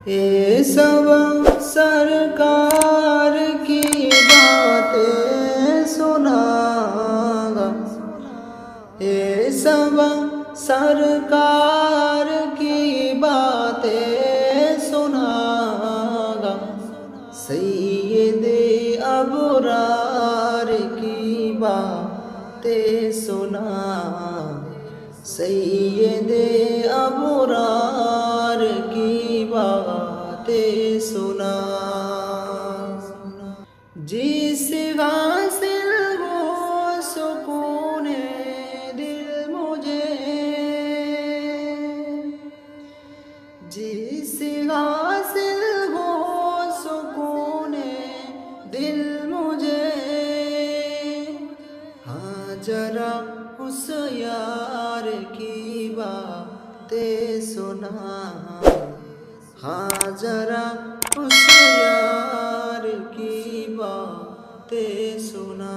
ये सब सरकार की बातें सुनागा, ये सब सरकार की बातें सुनागा। सैयदे अबरार की बातें सुना, सैयदे अबरार की बातें सुना। जिस गासिल वो सुकूने दिल मुझे, जिस गासिल वो सुकूने दिल मुझे। हाँ जरा उस यार की बातें सुना, हाँ जरा उस यार की बातें सुना।